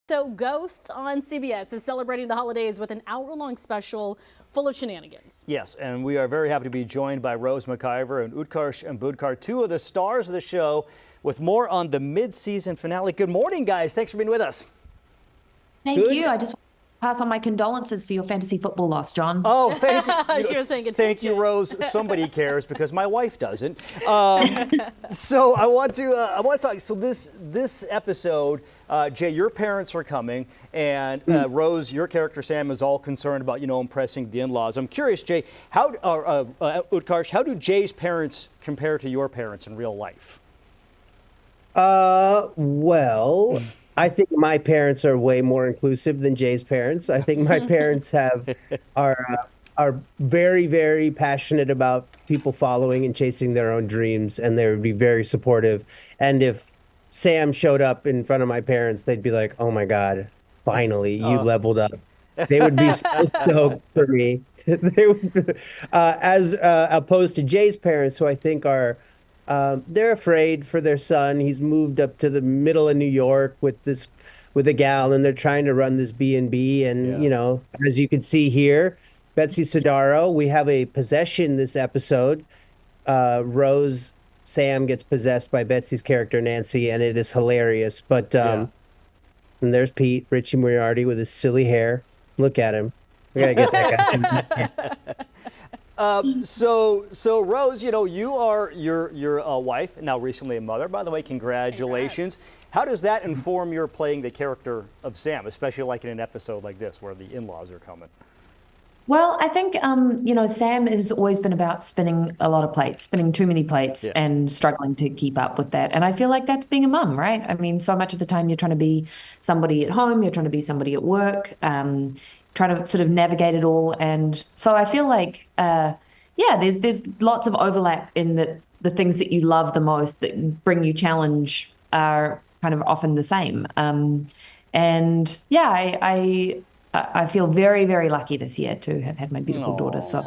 So Ghosts on CBS is celebrating the holidays with an hour-long special full of shenanigans. Yes, and we are very happy to be joined by Rose McIver and Utkarsh and Ambudkar, two of the stars of the show, with more on the mid-season finale. Good morning, guys. Thanks for being with us. Thank you. I just want to pass on my condolences for your fantasy football loss, John. Oh, thank you. She was paying attention. Thank you, Rose. Somebody cares because my wife doesn't. So I want to talk. So this episode, Jay, your parents are coming, and Rose, your character Sam is all concerned about impressing the in-laws. I'm curious, Jay, Utkarsh, how do Jay's parents compare to your parents in real life? Well, I think my parents are way more inclusive than Jay's parents. I think my parents are very, very passionate about people following and chasing their own dreams, and they would be very supportive. And if Sam showed up in front of my parents, they'd be like, "Oh my God, finally, you leveled up." They would be so stoked for me. They would, as opposed to Jay's parents, who I think are they're afraid for their son. He's moved up to the middle of New York with a gal, and they're trying to run this B&B. And as you can see here, Betsy Sodaro, we have a possession this episode. Rose Sam gets possessed by Betsy's character Nancy, and it is hilarious. But and there's Pete, Richie Moriarty with his silly hair. Look at him. We gotta get that guy. So Rose, you're a wife, now recently a mother. By the way, congratulations. Congrats. How does that inform your playing the character of Sam, especially like in an episode like this where the in-laws are coming? Well, I think, Sam has always been about spinning a lot of plates, spinning too many plates and struggling to keep up with that. And I feel like that's being a mum, right? I mean, so much of the time you're trying to be somebody at home, you're trying to be somebody at work, trying to sort of navigate it all. And so I feel like, there's lots of overlap in the things that you love the most that bring you challenge are kind of often the same. I feel very, very lucky this year to have had my beautiful daughter. So,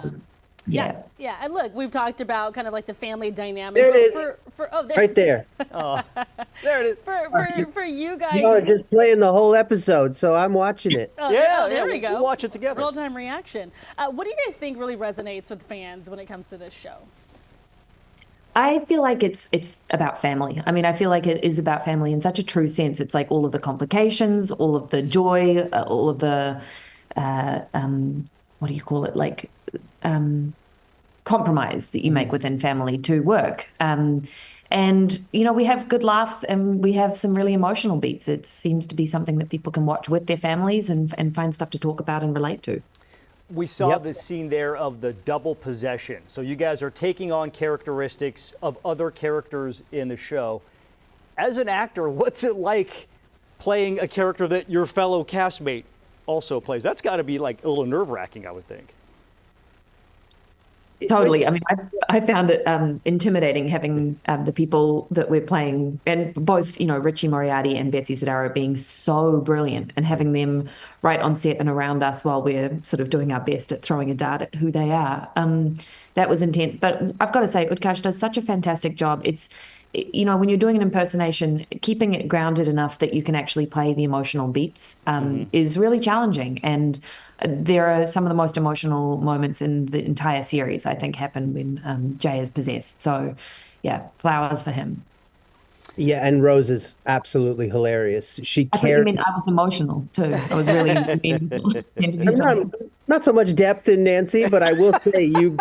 yeah. And look, we've talked about kind of like the family dynamic. There it is. Right there. Oh, there it is. For you guys. You are just playing the whole episode, so I'm watching it. There we go. We'll watch it together. Real-time reaction. What do you guys think really resonates with fans when it comes to this show? I feel like it's about family. I mean, I feel like it is about family in such a true sense. It's like all of the complications, all of the joy, all of the, what do you call it? Like, compromise that you make within family to work. And, we have good laughs and we have some really emotional beats. It seems to be something that people can watch with their families and find stuff to talk about and relate to. We saw the scene there of the double possession. So you guys are taking on characteristics of other characters in the show. As an actor, what's it like playing a character that your fellow castmate also plays? That's got to be like a little nerve-wracking, I would think. Totally. I mean, I found it intimidating having the people that we're playing, and both, Richie Moriarty and Betsy Sodaro being so brilliant, and having them right on set and around us while we're sort of doing our best at throwing a dart at who they are. That was intense. But I've got to say, Utkarsh does such a fantastic job. It's, when you're doing an impersonation, keeping it grounded enough that you can actually play the emotional beats is really challenging. And there are some of the most emotional moments in the entire series, I think, happen when Jay is possessed. So, flowers for him. Yeah, and Rose is absolutely hilarious. I was emotional too. I was really not so much depth in Nancy, but I will say you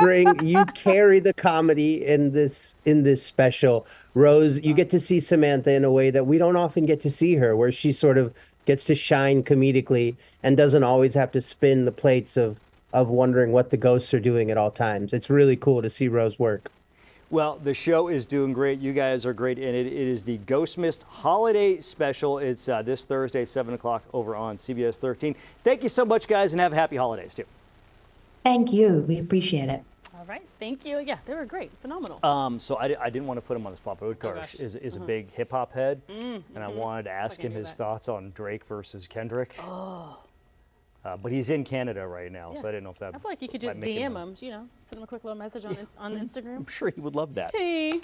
carry the comedy in this special. Rose, you get to see Samantha in a way that we don't often get to see her, where she sort of gets to shine comedically and doesn't always have to spin the plates of wondering what the ghosts are doing at all times. It's really cool to see Rose work. Well, the show is doing great. You guys are great in it. It is the Ghost Mist Holiday Special. It's this Thursday, 7 o'clock over on CBS 13. Thank you so much, guys, and have happy holidays, too. Thank you. We appreciate it. All right. Thank you. Yeah, they were great. Phenomenal. So I didn't want to put him on the spot, but Utkarsh is a big hip-hop head, and I wanted to ask him his thoughts on Drake versus Kendrick. But he's in Canada right now, so I didn't know if that. I feel like you could just DM him, send him a quick little message on Instagram. I'm sure he would love that. Hey.